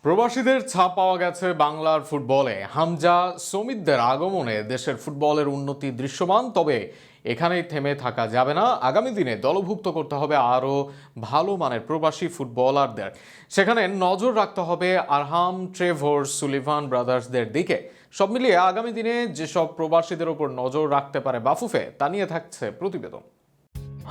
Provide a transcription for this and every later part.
প্রবাসীদের ছাপ পাওয়া গেছে বাংলার ফুটবলে। হামজা সমিতদের আগমনে দেশের ফুটবলের উন্নতি দৃশ্যমান, তবে এখানেই থেমে থাকা যাবে না। আগামী দিনে দলভুক্ত করতে হবে আরও ভালো মানের প্রবাসী ফুটবলারদের। সেখানে নজর রাখতে হবে আরহাম, ট্রেভর, সুলিভান ব্রাদার্সদের দিকে। সব মিলিয়ে আগামী দিনে যেসব প্রবাসীদের ওপর নজর রাখতে পারে বাফুফে, তা নিয়ে থাকছে প্রতিবেদন।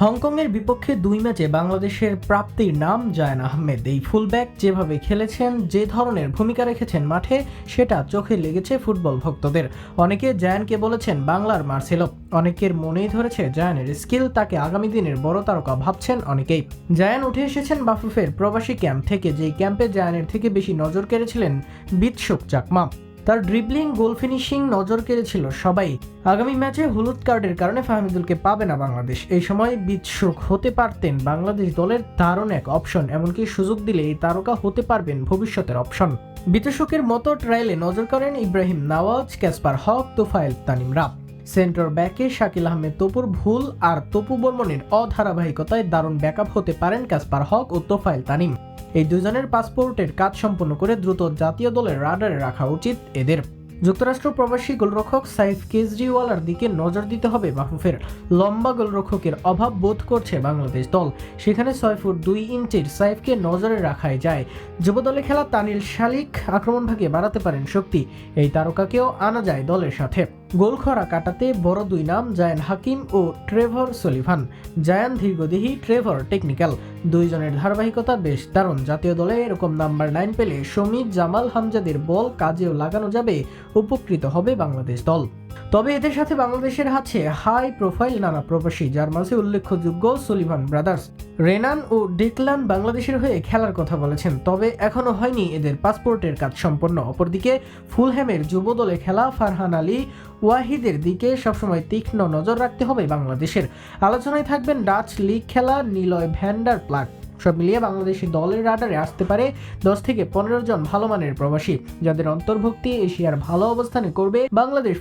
হংকংয়ের বিপক্ষে 2 ম্যাচে বাংলাদেশের প্রাপ্তির নাম জায়ান আহমেদ। এই ফুলব্যাক যেভাবে খেলেছেন, যে ধরনের ভূমিকা রেখেছেন মাঠে, সেটা চোখে লেগেছে ফুটবল ভক্তদের। অনেকে জায়ানকে বলেছেন বাংলার মার্সেলো। অনেকের মনেই ধরেছে জায়ানের স্কিল, তাকে আগামী দিনের বড় তারকা ভাবছেন অনেকেই। জায়ান উঠে এসেছেন বাফুফের প্রবাসী ক্যাম্প থেকে, যেই ক্যাম্পে জায়ানের থেকে বেশি নজর কেড়েছিলেন বিতসুক চাকমা। তার ড্রিবলিং, গোল ফিনিশিং নজর কেড়েছিল সবাই। আগামী ম্যাচে হলুদ কার্ডের কারণে ফাহমিদুলকে পাবে না বাংলাদেশ। এই সময় বিতসুক হতে পারতেন বাংলাদেশ দলের দারুণ এক অপশন, এমনকি সুযোগ দিলে এই তারকা হতে পারবেন ভবিষ্যতের অপশন। বিতসুকের মতো ট্রায়ালে নজর করেন ইব্রাহিম নওয়াজ, কাসপার হক, তোফায়েল তানিমরা। সেন্টার ব্যাকে শাকিল আহমেদ তপুর ভুল আর তপু বর্মনের অধারাবাহিকতায় দারুণ ব্যাকআপ হতে পারেন কাসপার হক ও তোফায়েল তানিম। এই দুজনের পাসপোর্টের কাজ সম্পন্ন করে দ্রুত জাতীয় দলের রাডারে রাখা উচিত এদের। যুক্তরাষ্ট্র প্রবাসী গোলরক্ষক সাইফ কেজরিওয়ালার দিকে নজর দিতে হবে বাফুফের। লম্বা গোলরক্ষকের অভাব বোধ করছে বাংলাদেশ দল। সেখানে 6 ফুট 2 ইঞ্চির সাইফকে নজরে রাখাই যায়। যুব দলে খেলা তানিল শালিক আক্রমণ ভাগে বাড়াতে পারেন শক্তি। এই তারকাকেও আনা যায় দলের সাথে। গোল খরা কাটাতে বড় 2 নাম জায়ান হাকিম ও ট্রেভর সলিভান। জায়ান দীর্ঘদেহী, ট্রেভর টেকনিক্যাল। দুইজনের ধারাবাহিকতা বেশ দারুণ। জাতীয় দলে এরকম নাম্বার 9 পেলে সমিত, জামাল, হামজাদের বল কাজেও লাগানো যাবে, উপকৃত হবে বাংলাদেশ দল। তবে এদের সাথে বাংলাদেশের আছে হাই প্রোফাইল নানা প্রবাসী, যার মাঝে উল্লেখযোগ্য সুলিভান ব্রাদার্স। রেনান ও ডিকলান বাংলাদেশের হয়ে খেলার কথা বলেছেন, তবে এখনো হয়নি এদের পাসপোর্টের কাজ সম্পন্ন। অপরদিকে ফুলহ্যামের যুব দলে খেলা ফারহান আলী, ওয়াহিদের দিকে সবসময় তীক্ষ্ণ নজর রাখতে হবে বাংলাদেশের। আলোচনায় থাকবেন ডাচ লিগ খেলা নিলয় ভ্যান্ডার প্লাগ। সব মিলিয়ে বাংলাদেশি দলের রাডারে আসতে পারে 10 থেকে 15 জন ভালো মানের প্রবাসী, যাদের অন্তর্ভুক্তি এশিয়ার ভালো অবস্থানে করবে বাংলাদেশ।